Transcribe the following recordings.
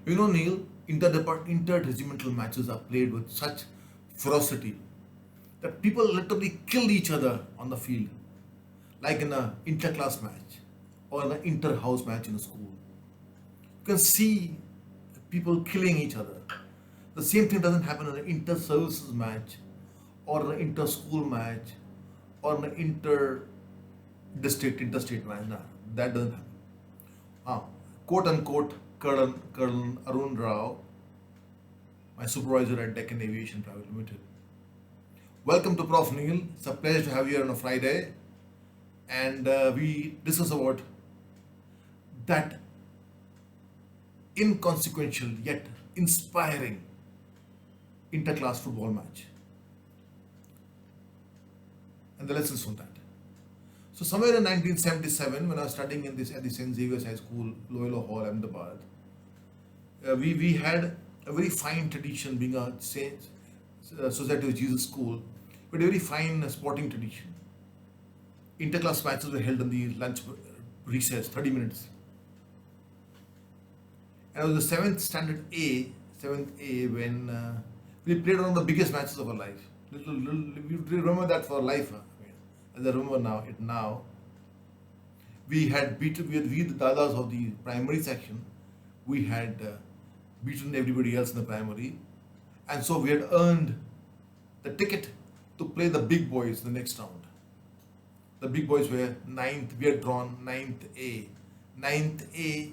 Neil, interregimental matches are played with such ferocity that people literally kill each other on the field, like in a inter-class match or an inter-house match in a school. You can see people killing each other. The same thing doesn't happen in an inter-services match or an inter-school match or an inter-district, interstate match. No, that doesn't happen. Ah, quote unquote, Colonel Arun Rao, my supervisor at Deccan Aviation Private Limited. Welcome to profneel. It's a pleasure to have you here on a Friday, and we discuss about that inconsequential yet inspiring interclass football match and the lessons from that. So somewhere in 1977, when I was studying in this at the St. Xavier's High School, Loyola Hall, Ahmedabad, we had a very fine tradition being a Saint Society of Jesus school, but a very fine sporting tradition. Interclass matches were held in the lunch recess, 30 minutes. And it was the seventh A, when we played one of the biggest matches of our life. We remember that for life. As I remember now, we had beaten, we the dadas of the primary section, we had beaten everybody else in the primary, and so we had earned the ticket to play the big boys the next round. The big boys were ninth, we had drawn ninth A. Ninth A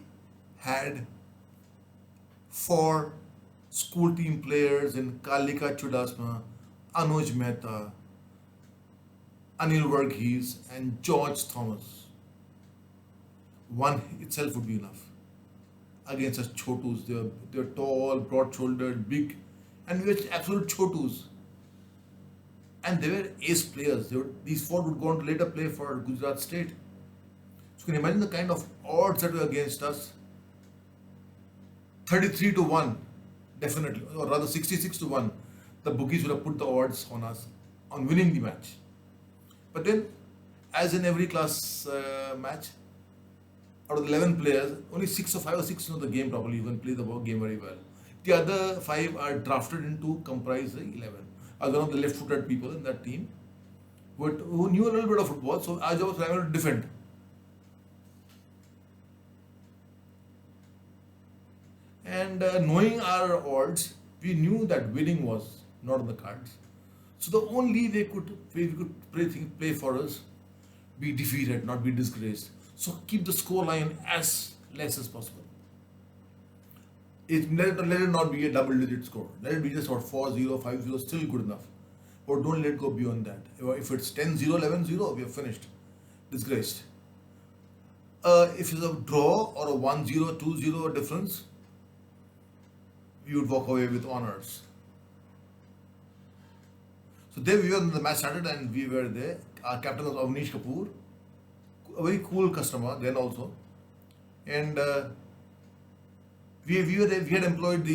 had 4 school team players in Kalika Chudasma, Anuj Mehta, Anil Varghese, and George Thomas. One itself would be enough. Against such chotus, they're tall, broad-shouldered, big, and we were absolute chotus. And they were ace players. These 4 would go on to later play for Gujarat State. So you can imagine the kind of odds that were against us. 33-1, definitely, or rather 66-1. The bookies would have put the odds on us on winning the match. But then, as in every class match, out of the 11 players, only 6 or 5 or 6 know the game properly. You can play the game very well. The other 5 are drafted into comprise the 11. I was one of the left-footed people in that team who knew a little bit of football, so our job was primarily to defend. And knowing our odds, we knew that winning was not on the cards. So the only way we could play for us, be defeated, not be disgraced. So keep the score line as less as possible. Let it not be a double-digit score. Let it be just about 4-0, 5-0, still good enough. But don't let it go beyond that. If it's 10-0, 11-0, we are finished. Disgraced. If it's a draw or a 1-0, 2-0 difference, we would walk away with honors. So there we were when the match started, and we were there. Our captain was Avnishkapoor, a very cool customer then also. And we had employed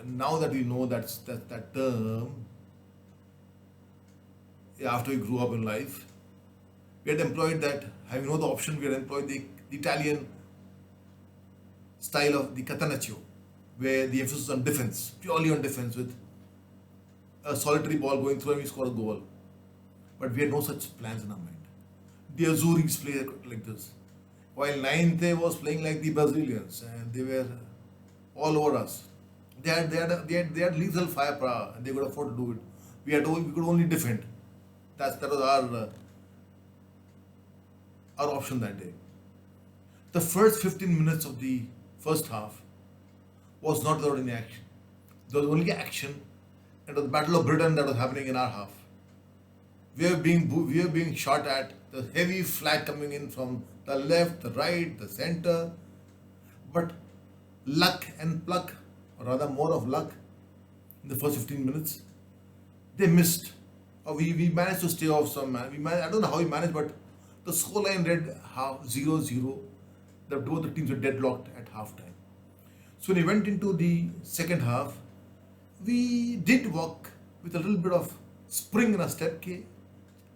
now that we know that term, after we grew up in life, we had employed that, having no the option, we had employed the Italian style of the catenaccio, where the emphasis on defense, purely on defense, with a solitary ball going through and we score a goal. But we had no such plans in our mind. The Azuris play like this, while 9th was playing like the Brazilians, and they were all over us. They had lethal firepower, and they could afford to do it. We could only defend. That was our option that day. The first 15 minutes of the first half was not without any action. There was only action, and it was the Battle of Britain that was happening in our half. We were being shot at. The heavy flag coming in from the left, the right, the center. But luck and pluck, or rather more of luck, in the first 15 minutes, they missed. Or we managed to stay off some. I don't know how we managed, but the scoreline read 0-0. Both the teams were deadlocked at halftime. So when we went into the second half, we did walk with a little bit of spring in our step.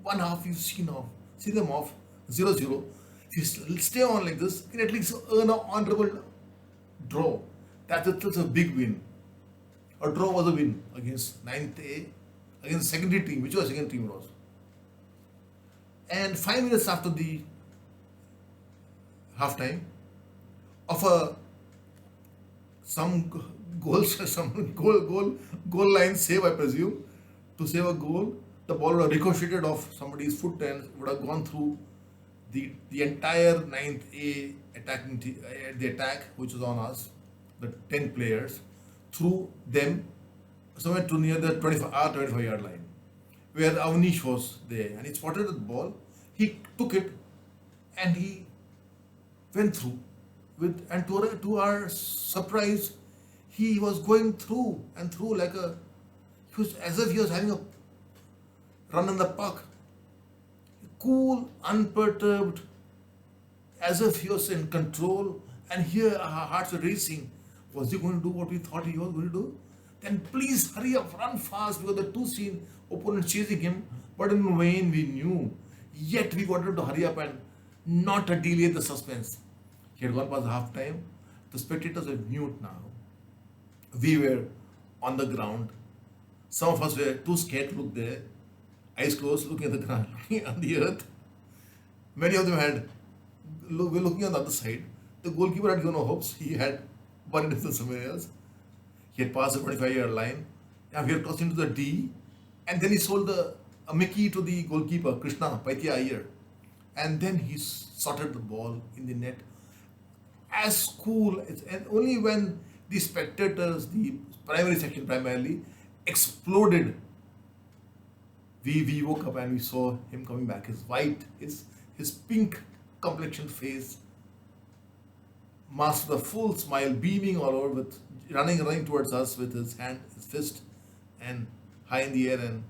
One half you see them off 0-0. If you stay on like this, you can at least earn an honorable draw. That's a big win. A draw was a win against 9th A, against the secondary team, which was second team was. And 5 minutes after the half time, of a some goal line save, I presume, to save a goal, the ball would have ricocheted off somebody's foot and would have gone through the entire 9th A attacking the attack, which was on us, the 10 players, through them somewhere to near the 25-yard line, where Avnish was there, and he spotted the ball. He took it and he went through with, and to our surprise, he was going through and through like he was as if he was having a run in the park, cool, unperturbed, as if he was in control. And here our hearts were racing. Was he going to do what we thought he was going to do? Then please hurry up, run fast, because the two seen opponents chasing him, but in vain we knew. Yet we wanted to hurry up and not delay the suspense. He had gone past half time. The spectators were mute now. We were on the ground. Some of us were too scared to look there, eyes closed, looking at the ground, looking on the earth. Many of them were looking on the other side. The goalkeeper had given no hopes. He had buried himself somewhere else. He had passed the 25-yard line. And we had crossed into the D. And then he sold a Mickey to the goalkeeper, Krishna, Paitya Iyer. And then he sorted the ball in the net. As cool, and only when the spectators, the primary section primarily, exploded, we woke up and we saw him coming back. His white, his pink complexioned face, masked with a full smile, beaming all over, with running towards us with his hand, his fist, and high in the air, and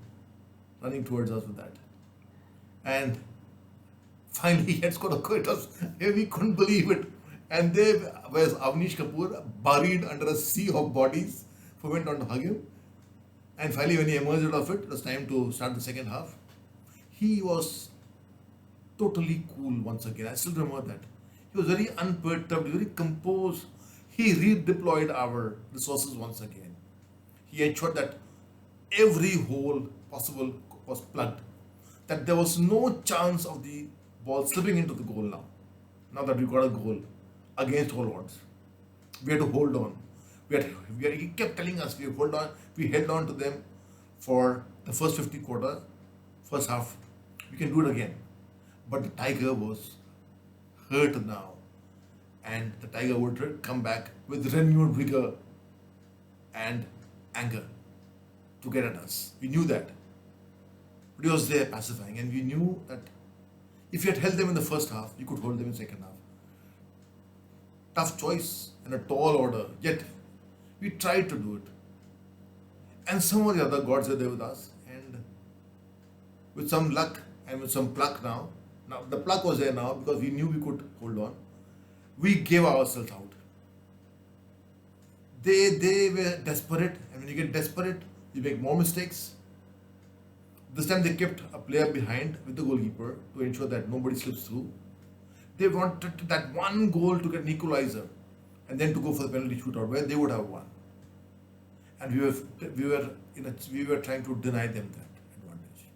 running towards us with that. And finally, he had scored a goal. We couldn't believe it. And there was Avnishkapoor, buried under a sea of bodies, who went on to hug him. And finally, when he emerged out of it, it was time to start the second half. He was totally cool once again. I still remember that. He was very unperturbed, very composed. He redeployed our resources once again. He ensured that every hole possible was plugged, that there was no chance of the ball slipping into the goal now that we got a goal against all odds. We had to hold on. He kept telling us we held on to them for the first 50 quarter, first half. We can do it again. But the Tiger was hurt now, and the Tiger would come back with renewed vigor and anger to get at us. We knew that. But he was there pacifying, and we knew that if you had held them in the first half, you could hold them in the second half. Tough choice and a tall order, yet we tried to do it. And some of the other gods are there with us, and with some luck and with some pluck now the pluck was there now because we knew we could hold on. We gave ourselves out. They were desperate, and when you get desperate, you make more mistakes. This time they kept a player behind with the goalkeeper to ensure that nobody slips through. They wanted that one goal to get an equalizer and then to go for the penalty shootout where they would have won. And we were trying to deny them that advantage.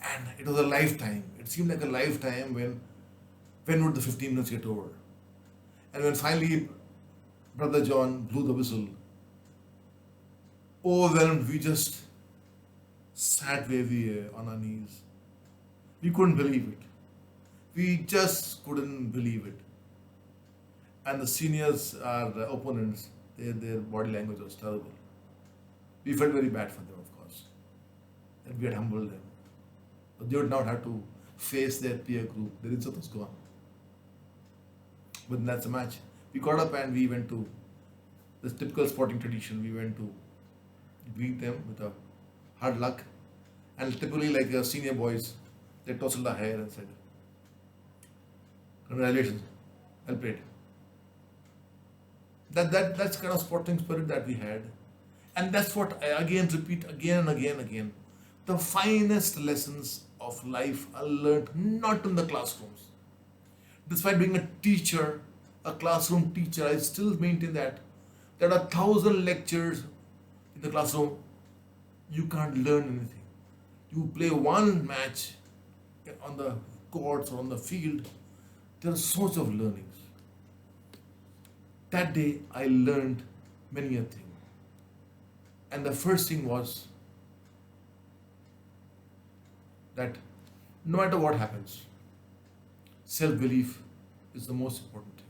And it was a lifetime. It seemed like a lifetime when would the 15 minutes get over? And when finally Brother John blew the whistle, overwhelmed, we just sat where we were on our knees. We couldn't believe it. We just couldn't believe it. And the seniors, our opponents, their body language was terrible. We felt very bad for them, of course. And we had humbled them. But they would not have to face their peer group. Their izzat was gone. But that's the match. We got up and we went to this typical sporting tradition. We went to greet them with a hard luck. And typically, like senior boys, they tousled our hair and said, "Congratulations, well played." That's kind of sporting spirit that we had. And that's what I again repeat again and again. The finest lessons of life are learned not in the classrooms. Despite being a teacher a classroom teacher, I still maintain that there are 1,000 lectures in the classroom. You can't learn anything. You play one match on the courts or on the field, there are so much of learnings. That day I learned many a thing. And the first thing was that no matter what happens, self-belief is the most important thing.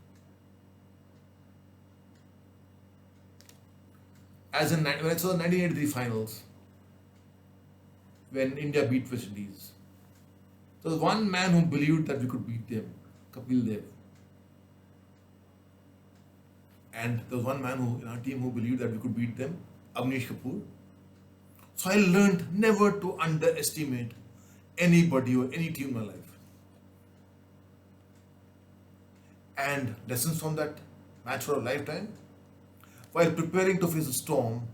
When I saw the 1983 finals, when India beat West Indies, there was one man who believed that we could beat them, Kapil Dev. And there was one man in our team who believed that we could beat them, Avnishkapoor. So I learned never to underestimate anybody or any team in my life. And lessons from that match for a lifetime. While preparing to face a storm,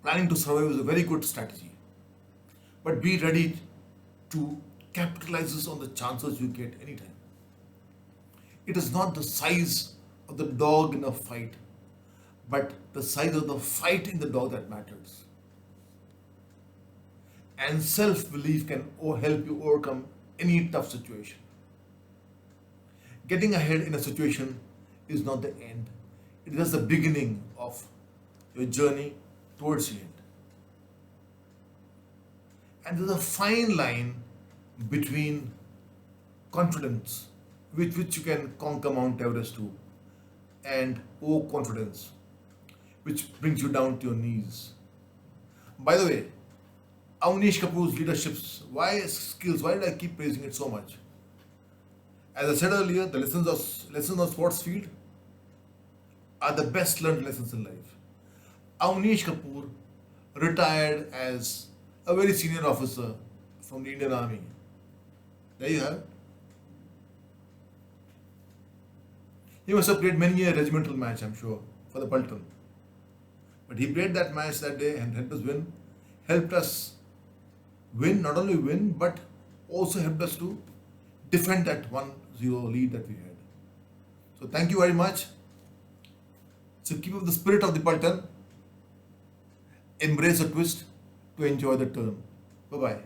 planning to survive is a very good strategy. But be ready to capitalize on the chances you get anytime. It is not the size of the dog in a fight, but the size of the fight in the dog that matters. And self-belief can help you overcome any tough situation. Getting ahead in a situation is not the end. It is the beginning of your journey towards the end. And there's a fine line between confidence, with which you can conquer Mount Everest to, and overconfidence, which brings you down to your knees. By the way, Avnishkapoor's leadership, skills, why did I keep praising it so much? As I said earlier, the lessons of sportsfield are the best learned lessons in life. Avnishkapoor retired as a very senior officer from the Indian Army. There you have it. He must have played many a regimental match, I'm sure, for the paltan. But he played that match that day and helped us win, not only win, but also helped us to defend that 1-0 lead that we had. So thank you very much. So keep up the spirit of the paltan. Embrace a twist to enjoy the turn. Bye-bye.